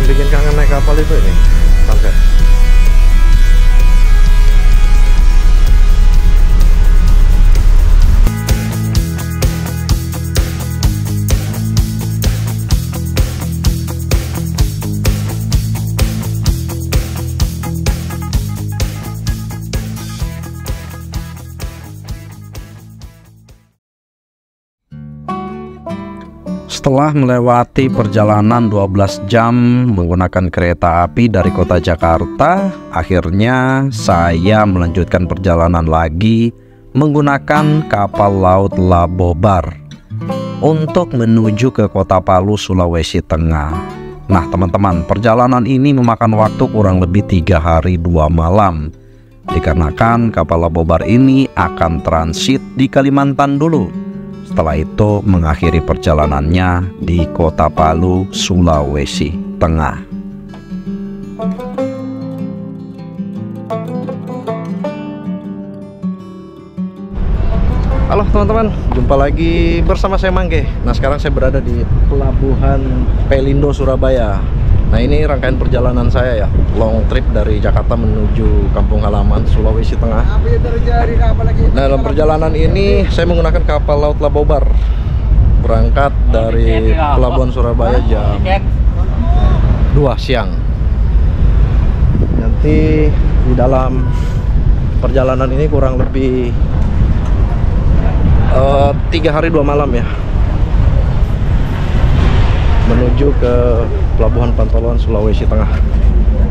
bikin kangen naik kapal itu ini sunset. Setelah melewati perjalanan 12 jam menggunakan kereta api dari kota Jakarta, akhirnya saya melanjutkan perjalanan lagi menggunakan kapal laut Labobar untuk menuju ke kota Palu, Sulawesi Tengah. Nah teman-teman, perjalanan ini memakan waktu kurang lebih 3 hari 2 malam, dikarenakan kapal Labobar ini akan transit di Kalimantan dulu. Setelah itu mengakhiri perjalanannya di kota Palu, Sulawesi Tengah. Halo teman-teman, jumpa lagi bersama saya Mangge. Nah sekarang saya berada di Pelabuhan Pelindo, Surabaya. Nah ini rangkaian perjalanan saya ya, long trip dari Jakarta menuju kampung halaman Sulawesi Tengah. Nah dalam perjalanan ini saya menggunakan kapal laut Labobar, berangkat dari Pelabuhan Surabaya jam 2 siang. Nanti di dalam perjalanan ini kurang lebih 3 hari 2 malam ya, menuju ke Pelabuhan Pantoloan, Sulawesi Tengah.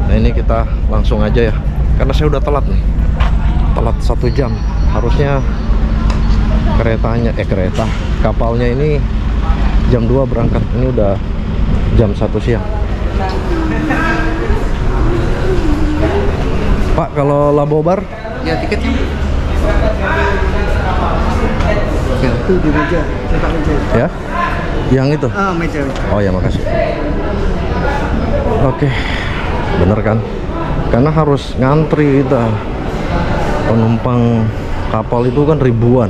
Nah ini kita langsung aja ya, karena saya udah telat nih, telat 1 jam. Harusnya kapalnya ini jam 2 berangkat, ini udah jam 1 siang. Pak, kalau Labobar ya tiketnya ya, itu di meja, cetak meja ya, yang itu. Meja. Oh ya, makasih. Oke, bener kan? Karena harus ngantri kita. Penumpang kapal itu kan ribuan.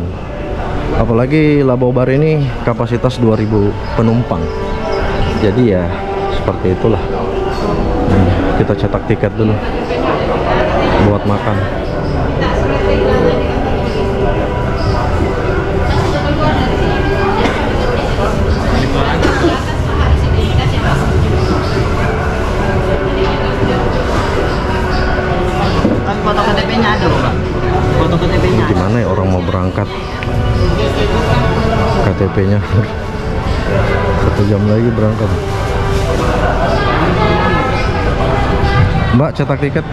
Apalagi Labobar ini kapasitas 2000 penumpang. Jadi ya seperti itulah. Kita cetak tiket dulu buat makan. Foto KTP-nya ada, Pak. Foto KTP-nya. Gimana ya orang mau berangkat? KTP-nya 1 jam lagi berangkat. Mbak, cetak tiket.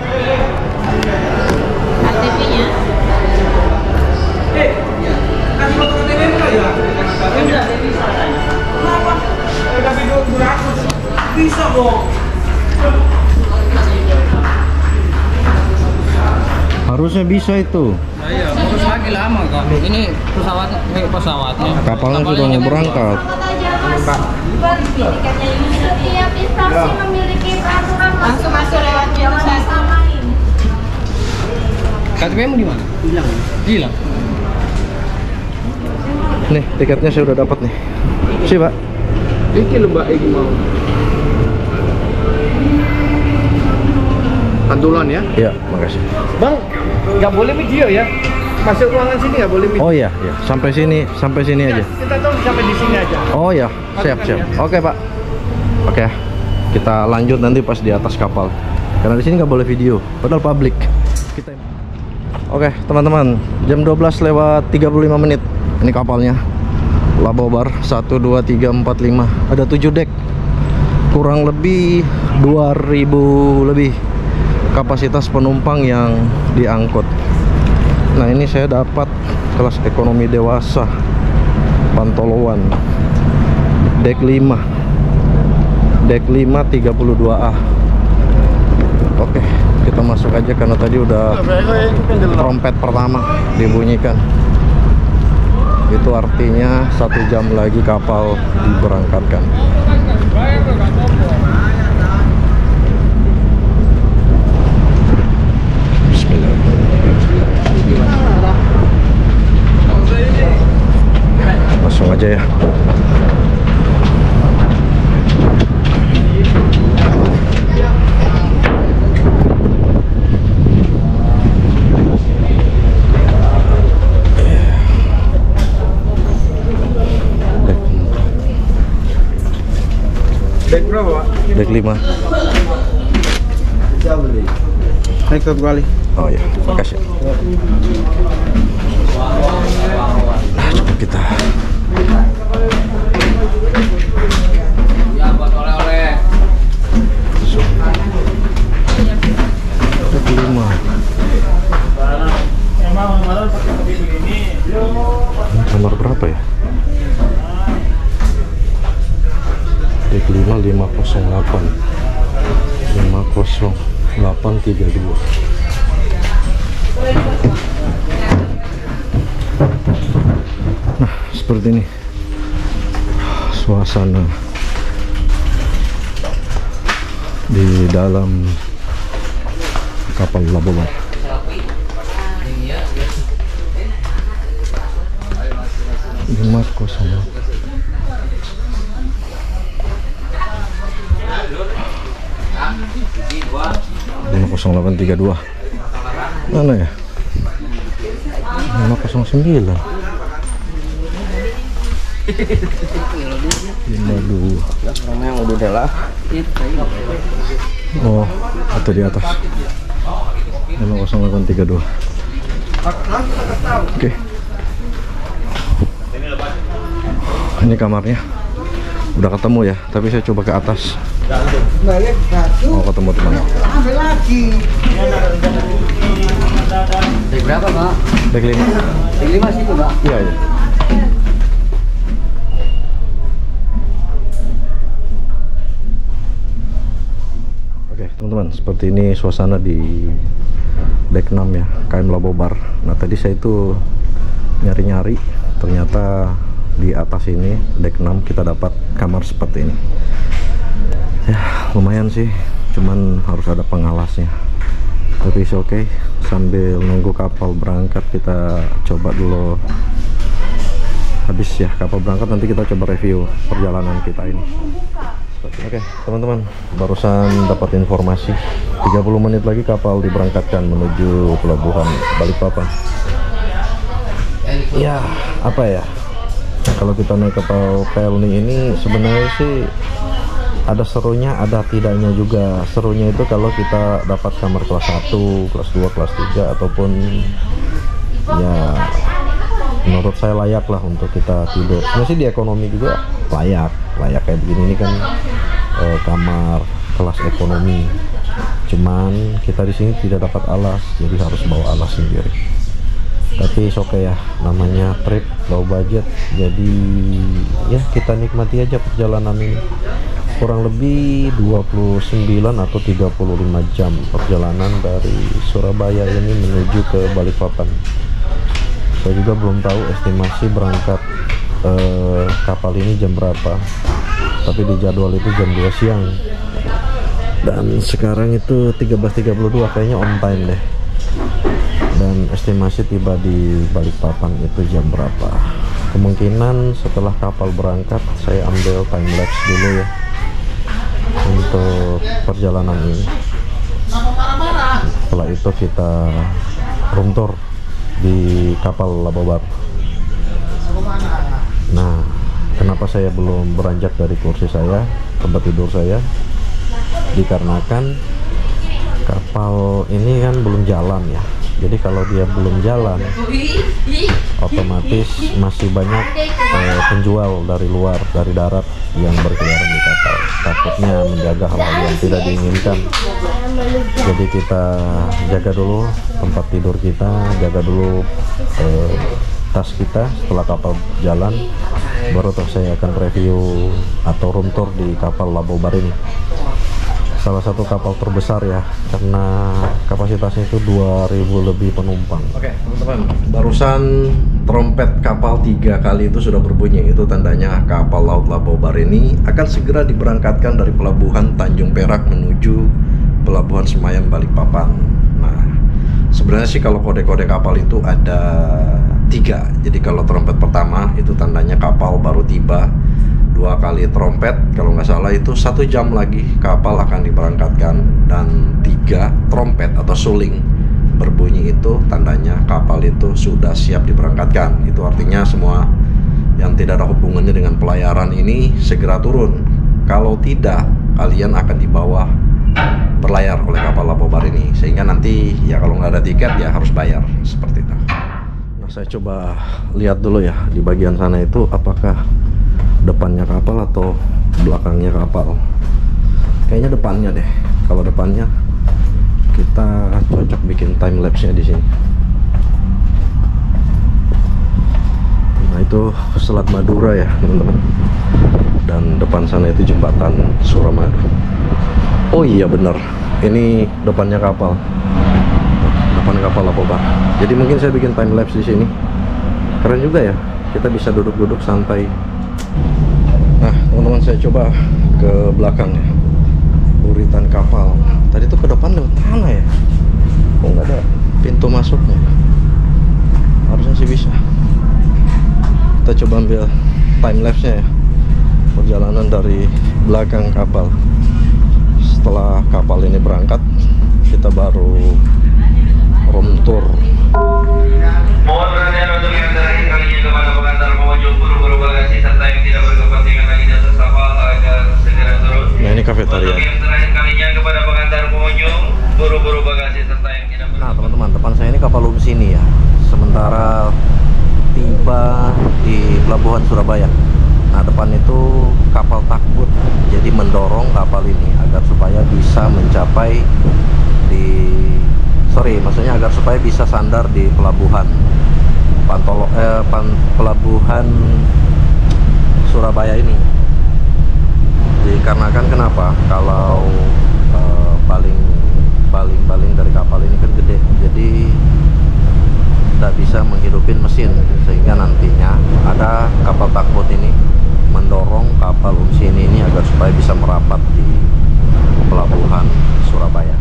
KTP-nya. Kasih foto KTP enggak ya? Enggak bisa. Kenapa? Tapi 200. Bisa, Bang. Harusnya bisa itu. Iya, terus lagi lama kan. Ini pesawatnya. Kapalnya sudah mau berangkat. Setiap instansi memiliki peraturan langsung masuk lewat samain. KTP-mu di mana? Hilang. Hilang. Nih, tiketnya saya udah dapat nih. Si, Pak. Iki lho, Mbak, iki mau. Pantulan ya? Iya, makasih. Bang, nggak boleh video ya? Masuk ruangan sini nggak boleh video. Oh iya, ya. Sampai sini aja. Kita tolong sampai di sini aja. Oh ya, siap. Oke, Pak. Oke, kita lanjut nanti pas di atas kapal. Karena di sini nggak boleh video, padahal publik. Oke, teman-teman, jam 12 lewat 35 menit. Ini kapalnya Labobar 1, 2, 3, 4, 5. Ada 7 dek. Kurang lebih 2000 lebih kapasitas penumpang yang diangkut. Nah ini saya dapat kelas ekonomi dewasa Pantoloan, dek 5 32A. Oke, kita masuk aja karena tadi udah trompet pertama dibunyikan. Itu artinya 1 jam lagi kapal diberangkatkan. Langsung aja ya. Dek 5. Naik ke Bali. Oh ya, makasih. Nah, coba kita. Ya buat oleh-oleh. Dek 5. Nomor berapa ya? Dek 5 508 50832. Nah, seperti ini suasana di dalam kapal Labobar. Lima kosong 50832. Mana ya? 509 52. Yang udah lah. Oh, atau di atas 50832. Oke. Ini kamarnya udah ketemu ya, tapi saya coba ke atas. Mau ketemu teman. Ambil lagi. Dek berapa, Pak? Dek 5. Dek 5 sih itu, Pak. Iya, iya. Oke, teman-teman, seperti ini suasana di dek 6 ya, KM Labobar. Nah, tadi saya itu nyari-nyari, ternyata di atas ini dek 6 kita dapat kamar seperti ini. Ya, lumayan sih, cuman harus ada pengalasnya. Tapi oke, sambil nunggu kapal berangkat kita coba dulu. Habis ya kapal berangkat, nanti kita coba review perjalanan kita ini. Oke, teman-teman, barusan dapat informasi 30 menit lagi kapal diberangkatkan menuju pelabuhan Balikpapan. Ya, apa ya? Kalau kita naik kapal Pelni ini sebenarnya sih ada serunya, ada tidaknya juga. Serunya itu kalau kita dapat kamar kelas 1, kelas 2, kelas 3, ataupun ya menurut saya layak lah untuk kita tidur. Masih di ekonomi juga layak kayak begini. Ini kan kamar kelas ekonomi. Cuman kita di sini tidak dapat alas, jadi harus bawa alas sendiri. Tapi oke ya, namanya trip low budget, jadi ya kita nikmati aja perjalanan ini. Kurang lebih 29 atau 35 jam perjalanan dari Surabaya ini menuju ke Balikpapan. Saya juga belum tahu estimasi berangkat kapal ini jam berapa, tapi di jadwal itu jam 2 siang, dan sekarang itu 13.32, kayaknya on time deh. Dan estimasi tiba di Balikpapan itu jam berapa. Kemungkinan setelah kapal berangkat saya ambil time lapse dulu ya untuk perjalanan ini. Setelah itu kita room tour di kapal Labobar. Nah, kenapa saya belum beranjak dari kursi saya, tempat tidur saya? Dikarenakan kapal ini kan belum jalan ya. Jadi kalau dia belum jalan, otomatis masih banyak penjual dari luar, dari darat yang berkeliaran di kapal. Takutnya menjaga hal-hal yang tidak diinginkan. Jadi kita jaga dulu tempat tidur kita, jaga dulu tas kita. Setelah kapal jalan, baru saya akan review atau room tour di kapal Labobar ini. Salah satu kapal terbesar ya, karena kapasitasnya itu 2000 lebih penumpang. Oke, teman-teman, barusan trompet kapal 3 kali itu sudah berbunyi. Itu tandanya kapal laut Labobar ini akan segera diberangkatkan dari pelabuhan Tanjung Perak menuju pelabuhan Semayang Balikpapan. Nah, sebenarnya sih kalau kode-kode kapal itu ada 3. Jadi kalau trompet pertama itu tandanya kapal baru tiba. 2 kali trompet, kalau nggak salah itu 1 jam lagi kapal akan diberangkatkan, dan 3 trompet atau suling berbunyi itu tandanya kapal itu sudah siap diberangkatkan. Itu artinya semua yang tidak ada hubungannya dengan pelayaran ini segera turun. Kalau tidak, kalian akan dibawa berlayar oleh kapal Labobar ini, sehingga nanti ya kalau nggak ada tiket ya harus bayar seperti itu. Nah, saya coba lihat dulu ya di bagian sana itu apakah depannya kapal atau belakangnya kapal. Kayaknya depannya deh. Kalau depannya kita cocok bikin time lapse-nya di sini. Nah, itu Selat Madura ya, teman-teman. Dan depan sana itu jembatan Suramadu. Oh iya bener, ini depannya kapal. Depan kapal Labobar. Jadi mungkin saya bikin time lapse di sini. Keren juga ya. Kita bisa duduk-duduk santai. Nah, teman-teman, saya coba ke belakang ya. Buritan kapal. Tadi tuh ke depan lewat tanah ya. Kok nggak ada pintu masuknya? Harusnya sih bisa. Kita coba ambil time lapse-nya ya. Perjalanan dari belakang kapal. Setelah kapal ini berangkat, kita baru room tour. Mohon perhatian untuk yang terakhir kalinya kepada pengantar pengunjung buru-buru bagasi serta yang tidak berkepentingan lagi di atas kapal agar segera turun. Nah, ini kafetaria. Untuk yang terakhir kalinya kepada pengantar pengunjung buru-buru bagasi serta yang tidak Nah, teman-teman, depan saya ini kapal sini ya. Sementara tiba di pelabuhan Surabaya. Nah, depan itu kapal takbut, jadi mendorong kapal ini agar supaya bisa mencapai maksudnya agar supaya bisa sandar di pelabuhan pelabuhan Surabaya ini. Dikarenakan kenapa? Kalau baling dari kapal ini kan gede, jadi tidak bisa menghidupin mesin, sehingga nantinya ada kapal takbut ini mendorong kapal sini ini agar supaya bisa merapat di pelabuhan Surabaya.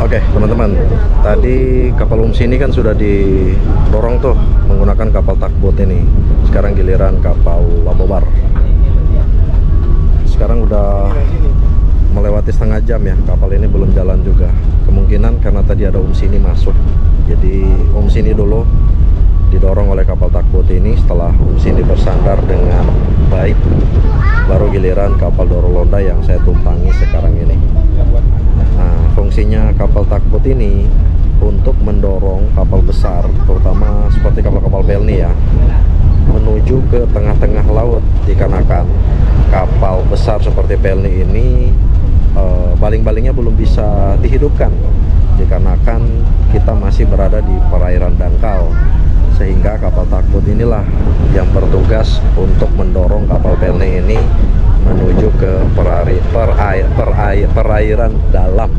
Oke, teman-teman, tadi kapal sini kan sudah didorong tuh menggunakan kapal takbut ini. Sekarang giliran kapal Labobar. Sekarang udah melewati setengah jam ya, kapal ini belum jalan juga. Kemungkinan karena tadi ada sini masuk, jadi sini dulu didorong oleh kapal takbut ini. Setelah sini bersandar dengan baik, baru giliran kapal Dorolonda yang saya tumpangi sekarang ini. Nah, fungsinya kapal takbut ini untuk mendorong kapal besar, terutama seperti kapal-kapal pelni ya, menuju ke tengah-tengah laut. Dikarenakan kapal besar seperti pelni ini baling-balingnya belum bisa dihidupkan, dikarenakan kita masih berada di perairan dangkal, sehingga kapal takbut inilah yang bertugas untuk mendorong kapal pelni ini menuju ke perairan dalam.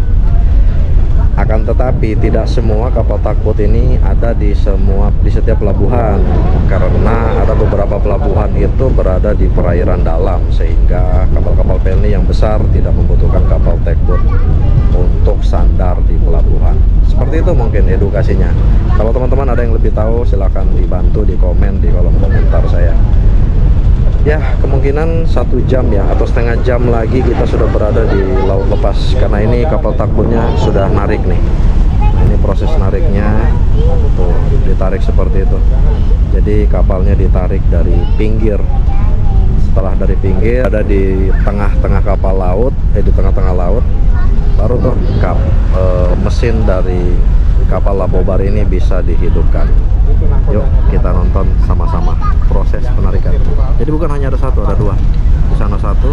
Akan tetapi tidak semua kapal takbut ini ada di setiap pelabuhan, karena ada beberapa pelabuhan itu berada di perairan dalam, sehingga kapal-kapal pelni yang besar tidak membutuhkan kapal takbut untuk sandar di pelabuhan. Seperti itu mungkin edukasinya. Kalau teman-teman ada yang lebih tahu, silahkan dibantu di komen di kolom komentar saya. Ya, kemungkinan 1 jam ya atau setengah jam lagi kita sudah berada di laut lepas, karena ini kapal takbutnya sudah narik nih. Nah, ini proses nariknya tuh, ditarik seperti itu. Jadi kapalnya ditarik dari pinggir. Setelah dari pinggir ada di tengah-tengah kapal laut, di tengah-tengah laut, baru tuh mesin dari kapal Labobar ini bisa dihidupkan. Yuk kita nonton sama-sama proses penarikan. Jadi bukan hanya ada satu, ada dua. Di sana satu,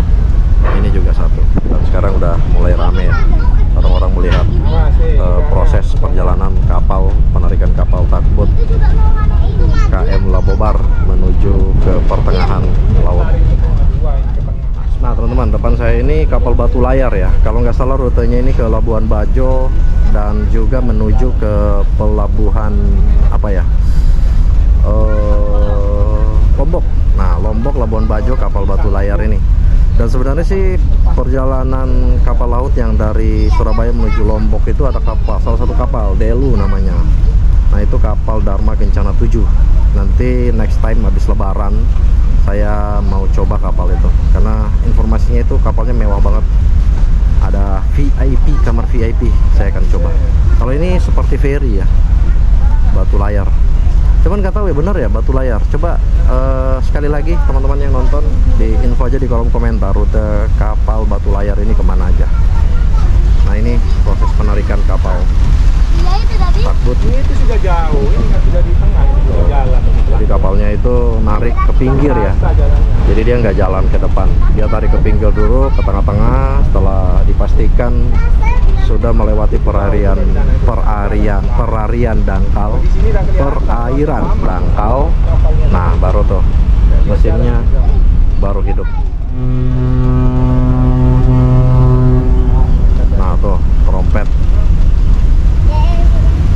ini juga satu. Dan sekarang udah mulai rame ya. Orang-orang melihat proses perjalanan kapal, penarikan kapal takbut KM Labobar menuju ke pertengahan laut. Nah, teman-teman, depan saya ini kapal batu layar ya. Kalau nggak salah rutenya ini ke Labuan Bajo dan juga menuju ke pelabuhan apa ya? Lombok. Nah, Lombok, Labuan Bajo, kapal batu layar ini. Dan sebenarnya sih perjalanan kapal laut yang dari Surabaya menuju Lombok itu ada kapal, salah satu kapal Delu namanya. Nah, itu kapal Dharma Kencana 7. Nanti next time habis lebaran saya mau coba kapal itu, karena informasinya itu kapalnya mewah banget. Ada VIP, kamar VIP, saya akan coba. Kalau ini seperti ferry ya, batu layar. Cuman nggak tahu ya bener ya Batu Layar. Coba sekali lagi teman-teman yang nonton di info aja di kolom komentar rute kapal Batu Layar ini kemana aja. Nah ini proses penarikan kapal. Iya itu tadi. Takbut. Itu sudah jauh, ini kan sudah di tengah, ini sudah jalan. Jadi kapalnya itu narik ke pinggir ya. Jadi dia nggak jalan ke depan. Dia tarik ke pinggir dulu, ke tengah-tengah. Setelah dipastikan sudah melewati perairan dangkal. Nah baru tuh mesinnya baru hidup. Nah tuh trompet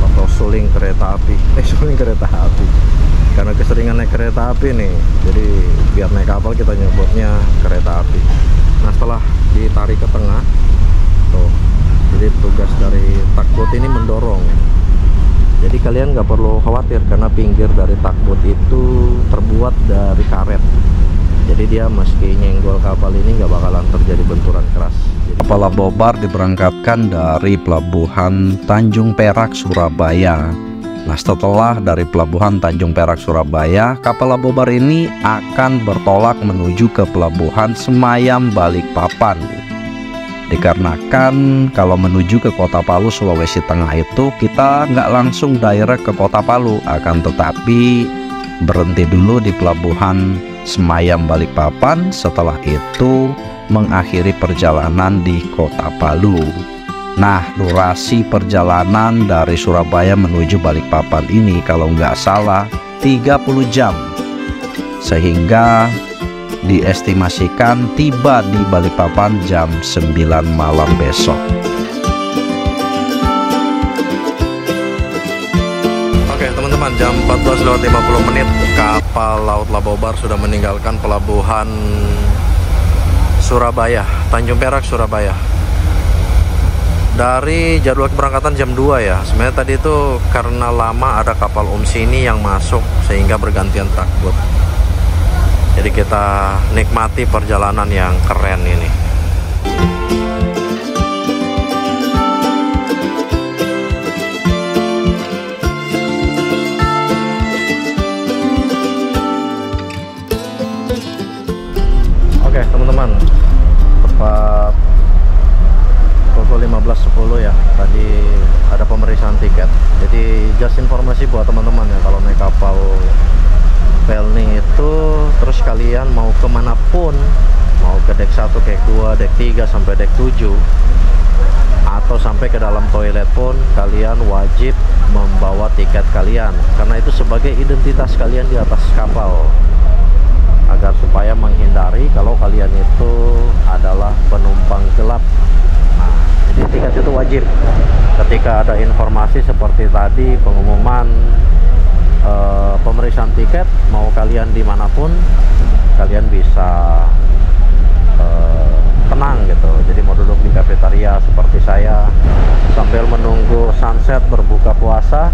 atau suling kereta api. Suling kereta api. Karena keseringan naik kereta api nih, jadi biar naik kapal kita nyebutnya kereta api. Nah setelah ditarik ke tengah tuh, jadi tugas dari takbut ini mendorong. Jadi kalian nggak perlu khawatir karena pinggir dari takbut itu terbuat dari karet. Jadi dia meski nyenggol kapal ini nggak bakalan terjadi benturan keras. Kapal Labobar diberangkatkan dari Pelabuhan Tanjung Perak, Surabaya. Nah, setelah dari Pelabuhan Tanjung Perak, Surabaya, kapal Labobar ini akan bertolak menuju ke Pelabuhan Semayam, Balikpapan. Dikarenakan kalau menuju ke Kota Palu, Sulawesi Tengah itu kita nggak langsung direct ke Kota Palu, akan tetapi berhenti dulu di Pelabuhan Semayam, Balikpapan. Setelah itu mengakhiri perjalanan di Kota Palu. Nah, durasi perjalanan dari Surabaya menuju Balikpapan ini kalau nggak salah 30 jam, sehingga diestimasikan tiba di Balikpapan jam 9 malam besok. Oke teman-teman, jam 14:50 kapal Laut Labobar sudah meninggalkan pelabuhan Surabaya, Tanjung Perak, Surabaya. Dari jadwal keberangkatan jam 2 ya. Sebenarnya tadi itu karena lama ada kapal sini yang masuk sehingga bergantian takbut. Jadi kita nikmati perjalanan yang keren ini. Oke teman-teman, tepat pukul 15.10 ya, tadi ada pemeriksaan tiket. Jadi just informasi buat teman-teman ya, kalau naik kapal Pelni itu terus kalian mau kemanapun, mau ke dek 1, dek 2, dek 3 sampai dek 7, atau sampai ke dalam toilet pun kalian wajib membawa tiket kalian, karena itu sebagai identitas kalian di atas kapal, agar supaya menghindari kalau kalian itu adalah penumpang gelap. Nah, jadi tiket itu wajib. Ketika ada informasi seperti tadi pengumuman pemeriksaan tiket, mau kalian dimanapun kalian bisa tenang gitu. Jadi mau duduk di kafetaria seperti saya sambil menunggu sunset berbuka puasa,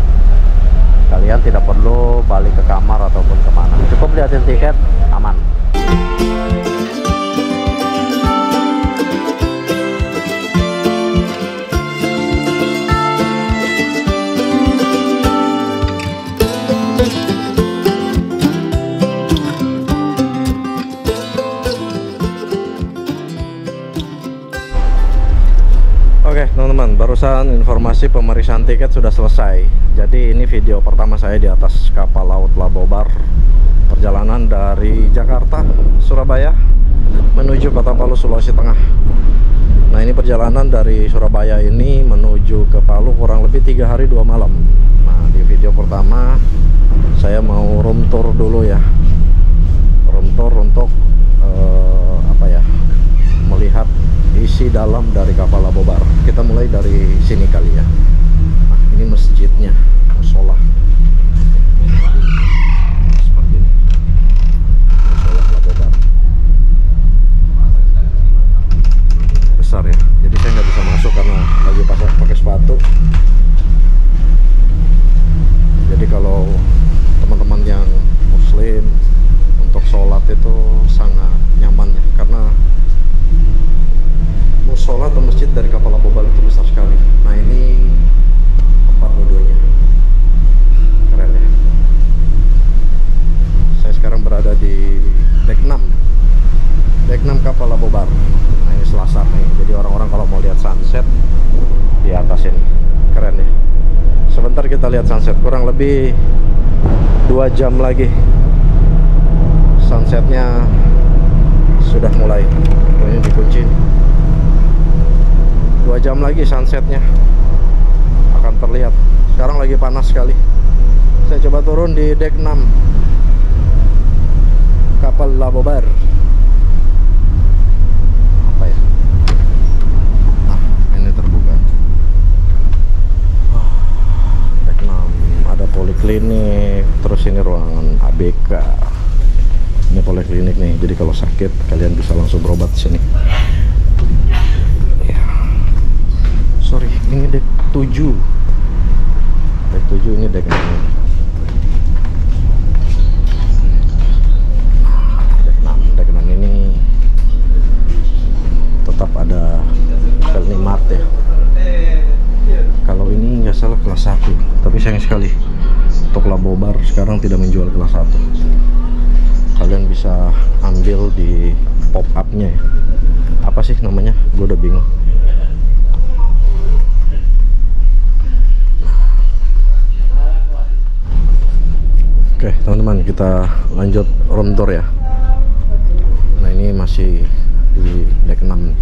kalian tidak perlu balik ke kamar ataupun kemana, cukup liatin tiket, aman. Oke teman-teman, barusan informasi pemeriksaan tiket sudah selesai. Jadi ini video pertama saya di atas kapal Laut Labobar, perjalanan dari Jakarta, Surabaya menuju Kota Palu, Sulawesi Tengah. Nah ini perjalanan dari Surabaya ini menuju ke Palu kurang lebih 3 hari 2 malam. Nah di video pertama saya mau room tour dulu ya, room tour untuk melihat isi dalam dari kapal Labobar. Kita mulai dari sini kali ya. Nah, ini masjidnya, musola. Seperti ini. Musola Labobar. Besar ya. Jadi saya nggak bisa masuk karena lagi pakai sepatu. Jadi kalau teman-teman yang muslim untuk sholat itu sangat nyaman ya, karena musola atau masjid dari kapal Labobar itu besar sekali. Nah ini tempat wudhunya. kita lihat sunset. Kurang lebih 2 jam lagi sunsetnya sudah mulai. Oh, ini dikunci. 2 jam lagi sunsetnya akan terlihat. Sekarang lagi panas sekali. Saya coba turun di dek 6 kapal Labobar. Apa ya? Ini terbuka. Dek 6 ada poliklinik. Terus ini ruangan ABK. Ini poliklinik nih. Jadi kalau sakit kalian bisa langsung berobat di sini. Ya. Sorry, ini dek 7. Dek 7 ini dek 6. Dek 6 ini tetap ada Pelnimat ya. Kalau ini nggak salah kelas 1, tapi sayang sekali untuk Labobar sekarang tidak menjual kelas 1. Kalian bisa ambil di pop up-nya ya. Apa sih namanya? Gue udah bingung. Oke teman-teman, kita lanjut room tour ya. Nah ini masih di dek 6.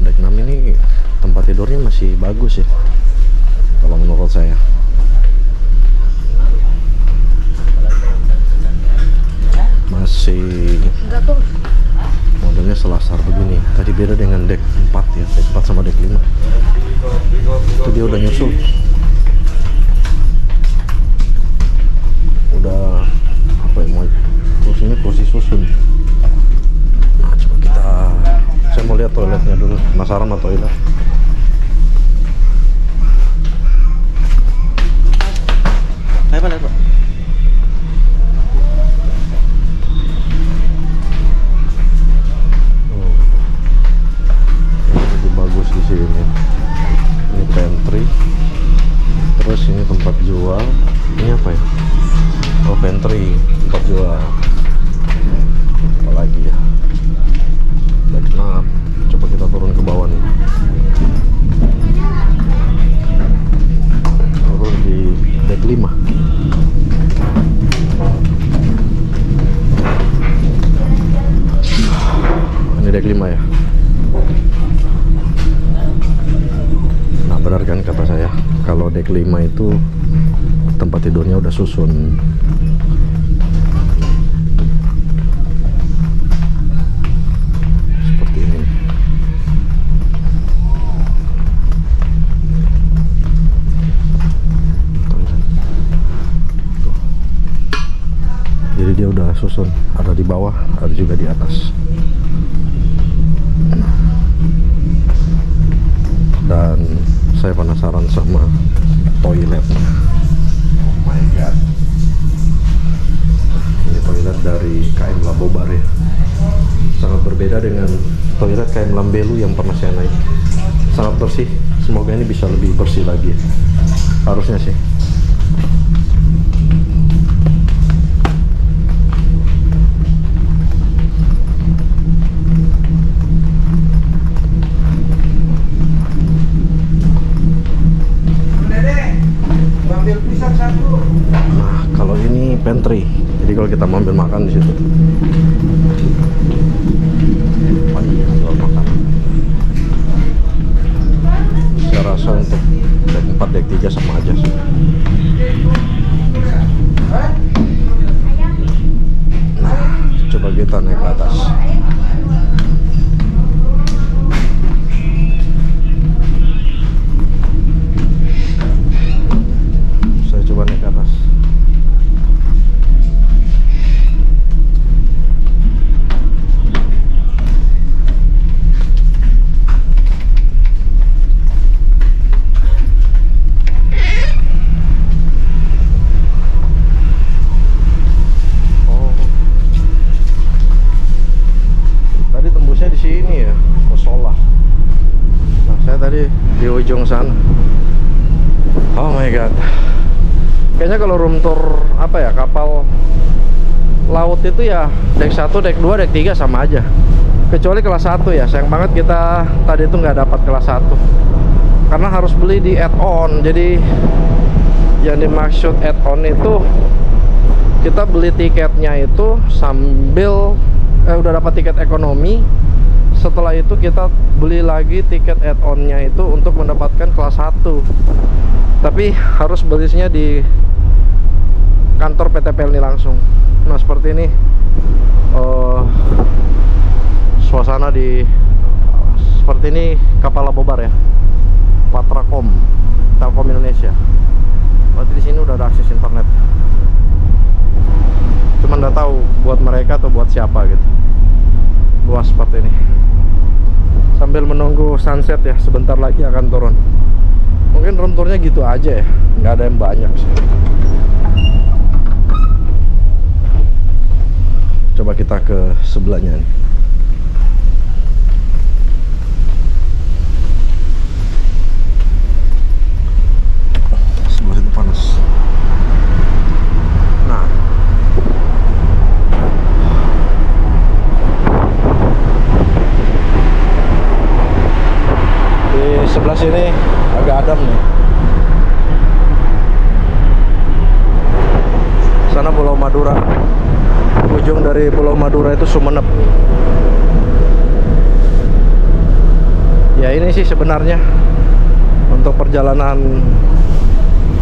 Dek 6 ini tempat tidurnya masih bagus ya, kalau menurut saya. Masih modelnya selasar begini. Tadi beda dengan dek 4 ya, dek 4 sama dek 5 itu dia udah nyusul, udah apa ya, mau terus ini kursi susun. Nah coba saya mau lihat toiletnya dulu, penasaran sama toilet. Ayo Pak, lihat Pak. Lebih bagus di sini. Ini pantry. Terus ini tempat jual. Ini apa ya? Oh, pantry, tempat jual. Apa lagi ya? Dek 6. Coba kita turun ke bawah nih. Turun di dek 5. Ini dek 5 ya. Nah benar kan kata saya, kalau dek 5 itu tempat tidurnya udah susun. Seperti ini. Tuh. Jadi dia udah susun, ada di bawah, ada juga di atas. Dan saya penasaran sama toiletnya. Oh my god, ini toilet dari KM Labobar ya. Sangat berbeda dengan toilet KM Lambelu yang pernah saya naik. Sangat bersih. Semoga ini bisa lebih bersih lagi ya. Harusnya sih. Nah, kalau ini pantry. Jadi kalau kita mau ambil makan di situ. Oh iya, jual makan. Saya rasa untuk dek 4, dek 3 sama aja sih. Nah, coba kita naik ke atas. Naik ke atas. Oh, tadi tembusnya di sini ya, musola. Nah, saya tadi di ujung sana. Oh my god. Kayaknya kalau room tour apa ya, kapal laut itu ya dek 1, dek 2, dek 3 sama aja. Kecuali kelas 1 ya, sayang banget kita tadi itu nggak dapat kelas 1 karena harus beli di add-on. Jadi yang dimaksud add-on itu kita beli tiketnya itu sambil udah dapat tiket ekonomi. Setelah itu kita beli lagi tiket add-onnya itu untuk mendapatkan kelas 1. Tapi harus belinya di kantor PT Pelni langsung. Nah seperti ini suasana di seperti ini kapal Labobar ya, Patracom, Telkom Indonesia. Berarti di sini udah ada akses internet. Cuman nggak tahu buat mereka atau buat siapa gitu. Luas seperti ini. Sambil menunggu sunset ya, sebentar lagi akan turun. Mungkin room tournya gitu aja ya, nggak ada yang banyak sih. Coba kita ke sebelahnya nih. Sebelah situ panas. Nah, di sebelah sini agak adem nih. Sana Pulau Madura. Ujung dari Pulau Madura itu Sumenep. Ya ini sih sebenarnya untuk perjalanan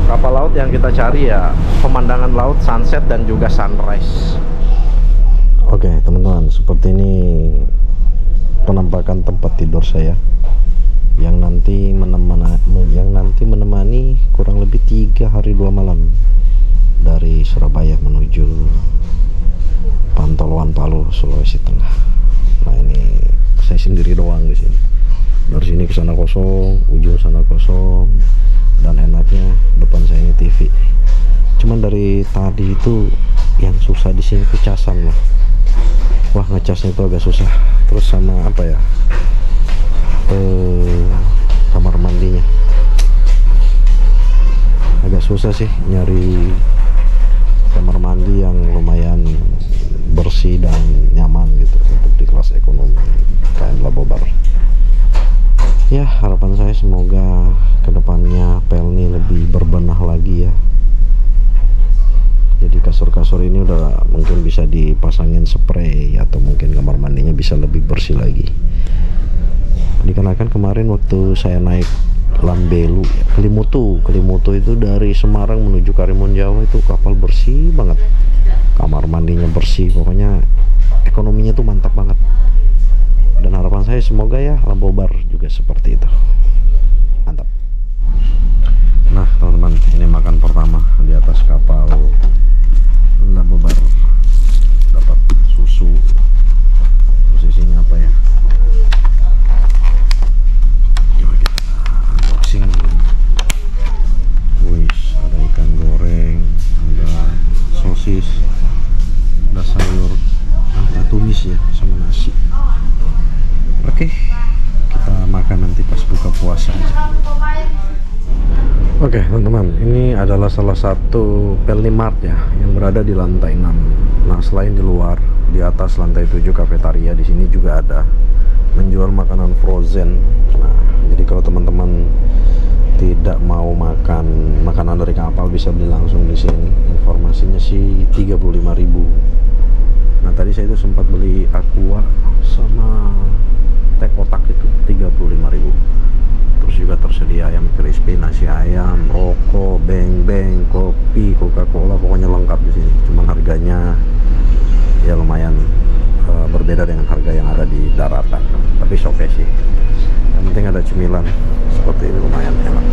kapal laut yang kita cari ya, pemandangan laut, sunset dan juga sunrise. Oke teman-teman, seperti ini penampakan tempat tidur saya yang nanti menemani kurang lebih 3 hari 2 malam dari Surabaya menuju Pantoloan, Palu, Sulawesi Tengah. Nah ini saya sendiri doang di sini. Dari sini ke sana kosong, ujung sana kosong, dan enaknya depan saya ini TV. Cuman dari tadi itu yang susah di sini tuh casan loh. Wah ngecasnya itu agak susah. Terus sama apa ya? Kamar mandinya agak susah sih nyari kamar mandi yang lumayan bersih dan nyaman gitu untuk di kelas ekonomi KM Labobar. Ya harapan saya semoga kedepannya Pelni lebih berbenah lagi ya. Jadi kasur-kasur ini udah mungkin bisa dipasangin spray atau mungkin kamar mandinya bisa lebih bersih lagi. Dikarenakan kemarin waktu saya naik Lambelu ya, Kelimutu itu dari Semarang menuju Karimun Jawa itu kapal bersih banget, kamar mandinya bersih, pokoknya ekonominya tuh mantap banget. Dan harapan saya semoga ya Labobar juga seperti itu, mantap. Nah teman-teman, ini makan pertama di atas kapal Labobar, dapat susu. Posisinya apa ya? Ada ikan goreng, ada sosis, ada sayur, ada tumis ya, sama nasi. Oke, kita makan nanti pas buka puasa aja. Oke teman-teman, ini adalah salah satu Pelni Mart ya, yang berada di lantai 6. Nah selain di luar, di atas lantai 7 kafetaria, di sini juga ada menjual makanan frozen. Nah jadi kalau teman-teman tidak mau makan makanan dari kapal bisa beli langsung di sini. Informasinya sih 35.000. Nah tadi saya itu sempat beli aqua sama teh kotak itu 35.000. Terus juga tersedia ayam crispy, nasi ayam, rokok, beng-beng, kopi, Coca-Cola, pokoknya lengkap di sini. Cuman harganya ya lumayan berbeda dengan harga yang ada di daratan. Tapi oke sih. Yang penting ada cemilan seperti ini, lumayan enak.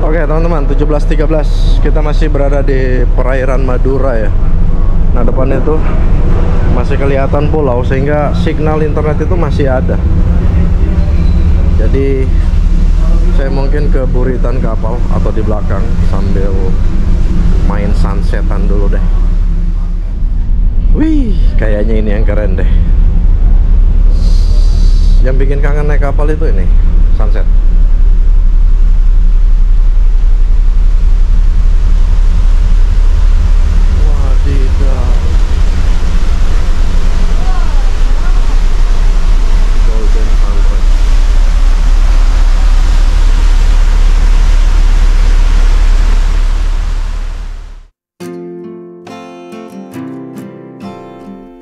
Oke teman-teman, 17.13 kita masih berada di perairan Madura ya. Nah depannya tuh masih kelihatan pulau sehingga signal internet itu masih ada. Jadi saya mungkin ke buritan kapal atau di belakang sambil main sunsetan dulu deh. Wih, kayaknya ini yang keren deh. Yang bikin kangen naik kapal itu ini, sunset. Wow.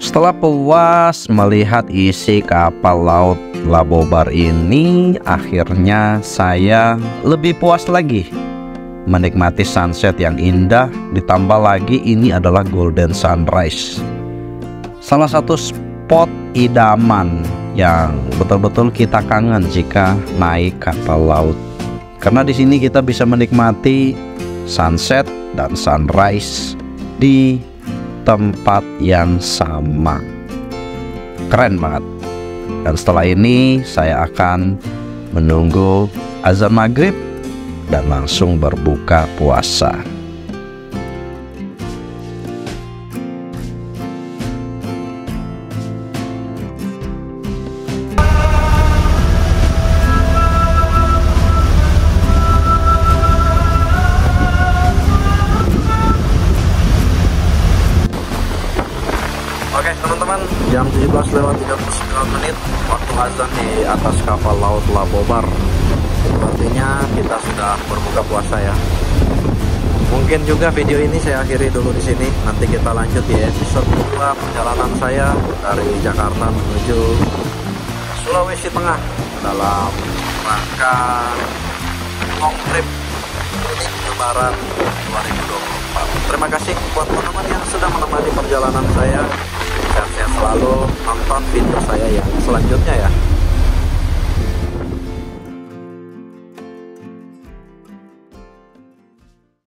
Setelah puas melihat isi kapal laut Labobar ini, akhirnya saya lebih puas lagi menikmati sunset yang indah. Ditambah lagi ini adalah golden sunrise, salah satu spot idaman yang betul-betul kita kangen jika naik kapal laut. Karena di sini kita bisa menikmati sunset dan sunrise di tempat yang sama. Keren banget. Dan setelah ini saya akan menunggu azan maghrib dan langsung berbuka puasa. Oke teman-teman, jam 17:39 waktu azan di atas kapal laut Labobar. Artinya kita sudah berbuka puasa ya. Mungkin juga video ini saya akhiri dulu di sini. Nanti kita lanjut di episode 2 perjalanan saya dari Jakarta menuju Sulawesi Tengah dalam rangka long trip mudik Lebaran 2024. Terima kasih buat teman-teman yang sudah menemani perjalanan saya. Sehat-sehat selalu, nonton video saya yang selanjutnya ya.